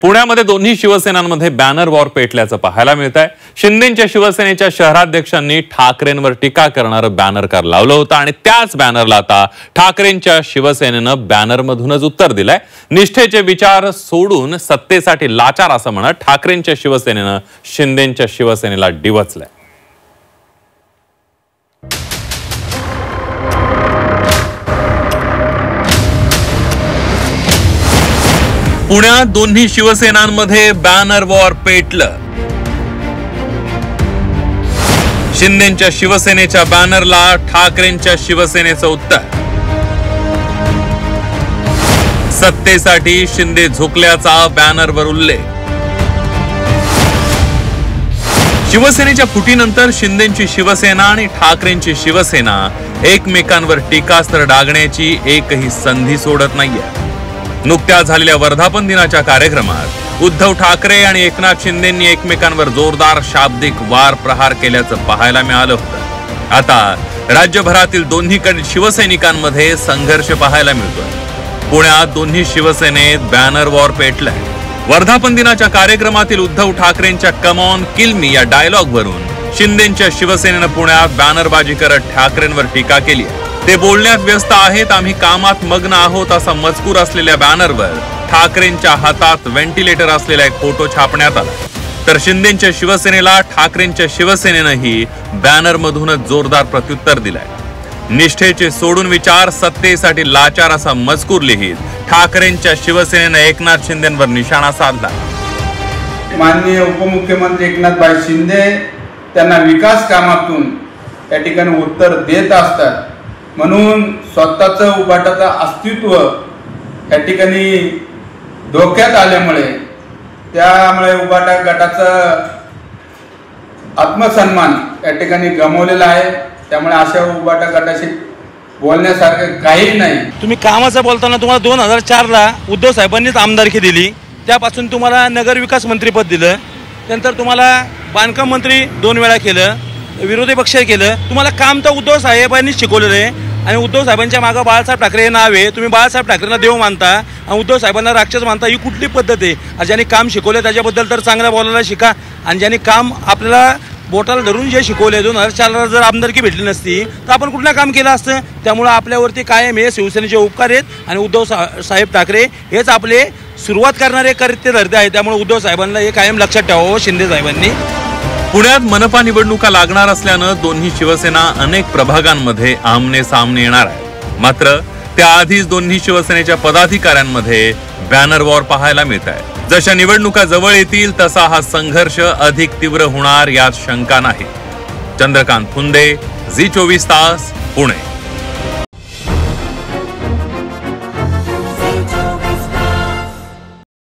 पुण्यामध्ये दोन्ही शिवसेनांमध्ये banner war पेटल्याचं पाहायला मिळतंय। शिंदेंच्या शिवसेनेच्या शहराध्यक्षांनी ठाकरेंवर टीका करणारं बॅनरकार लावलं होतं आणि त्याच बॅनरला आता ठाकरेंच्या शिवसेनेनं बॅनरमधूनच उत्तर दिलंय। निष्ठेचे विचार सोडून सत्तेसाठी लाचार असं म्हणत ठाकरेंच्या शिवसेनेनं शिंदेंच्या शिवसेनेला डिवचलंय। पुण्यात दोन्ही शिवसेनांमध्ये बॅनर वॉर पेटलं। शिंदेंच्या शिवसेनेच्या बॅनरला ठाकरेंच्या शिवसेनेचं उत्तर। सत्तेसाठी शिंदे झुकल्याचा बॅनरवर उल्लेख। शिवसेनेच्या फुटीनंतर शिंदेंची शिवसेना आणि ठाकरेंची शिवसेना एकमेकांवर टीकास्त्र डागण्याची एकही संधी सोडत नाहीये। नुकत्याच झालेल्या वर्धापन दिनाच्या कार्यक्रमात उद्धव ठाकरे आणि एकनाथ शिंदेंनी एकमेकांवर जोरदार शाब्दिक वार प्रहार केल्याचं पाहायला मिळालं होतं। आता राज्यभरातील दोन्हीकडील शिवसैनिकांमध्ये संघर्ष पाहायला मिळतोय। पुण्यात दोन्ही शिवसेनेत बॅनर वॉर पेटलाय। वर्धापन दिनाच्या कार्यक्रमातील उद्धव ठाकरेंच्या कम ऑन किल मी या डायलॉग वरून शिंदेंच्या शिवसेनेनं पुण्यात बॅनरबाजी करत ठाकरेंवर टीका केली आहे। ते बोलण्यात व्यस्त आहेत, आम्ही कामात मग्न आहोत असा मजकूर असलेल्या बॅनरवर ठाकरेंच्या हातात व्हेंटिलेटर असलेला एक फोटो छापण्यात आला। तर शिंदेंच्या शिवसेनेला ठाकरेंच्या शिवसेनेनंही बॅनरमधूनच जोरदार प्रत्युत्तर दिलंय। निष्ठेचे सोडून विचार सत्तेसाठी लाचार असा मजकूर लिहित ठाकरेंच्या शिवसेनेनं एकनाथ शिंदेंवर निशाणा साधला। माननीय उपमुख्यमंत्री एकनाथ शिंदे त्यांना विकास कामातून या ठिकाणी उत्तर देत असतात, म्हणून स्वतःचं उभाटाचं अस्तित्व या ठिकाणी धोक्यात आल्यामुळे त्यामुळे उभाटा गटाचा आत्मसन्मान या ठिकाणी गमावलेला आहे। त्यामुळे अशा उभाटा गटाशी बोलण्यासारखं काही नाही। तुम्ही कामाचं बोलताना तुम्हाला 2004ला उद्धव साहेबांनीच आमदारकी दिली, त्यापासून तुम्हाला नगर विकास मंत्रीपद दिलं, नंतर तुम्हाला बांधकाम मंत्री 2 वेळा केलं, विरोधी पक्ष केलं। तुम्हाला काम तर उद्धव साहेबांनी शिकवलेलं आहे आणि उद्धव साहेबांच्या मागे बाळासाहेब ठाकरे हे नाव आहे। तुम्ही बाळासाहेब ठाकरेंना देव मानता आणि उद्धव साहेबांना राक्षस मानता, ही कुठली पद्धत आहे? ज्यांनी काम शिकवलं त्याच्याबद्दल तर चांगलं बोलायला शिका, आणि ज्यांनी काम आपल्याला बोटाला धरून जे शिकवले 2004ला जर आमदारकी भेटली नसती तर आपण कुठलं काम केलं असतं? त्यामुळे आपल्यावरती कायम हे शिवसेनेचे उपकार आहेत आणि उद्धव साहेब ठाकरे हेच आपले सुरुवात करणारे करते धरते आहे। त्यामुळे उद्धव साहेबांना हे कायम लक्षात ठेवावं शिंदे साहेबांनी। पुण्यात मनपा निवडणुका लागणार असल्यानं दोन्ही शिवसेना अनेक प्रभागांमध्ये आमने सामने येणार आहे। मात्र त्याआधीच दोन्ही शिवसेनेच्या पदाधिकाऱ्यांमध्ये बॅनर वॉर पाहायला मिळत आहे। जशा निवडणुका जवळ येतील तसा हा संघर्ष अधिक तीव्र होणार यात शंका नाही। चंद्रकांत फुंदे, झी 24 तास, पुणे।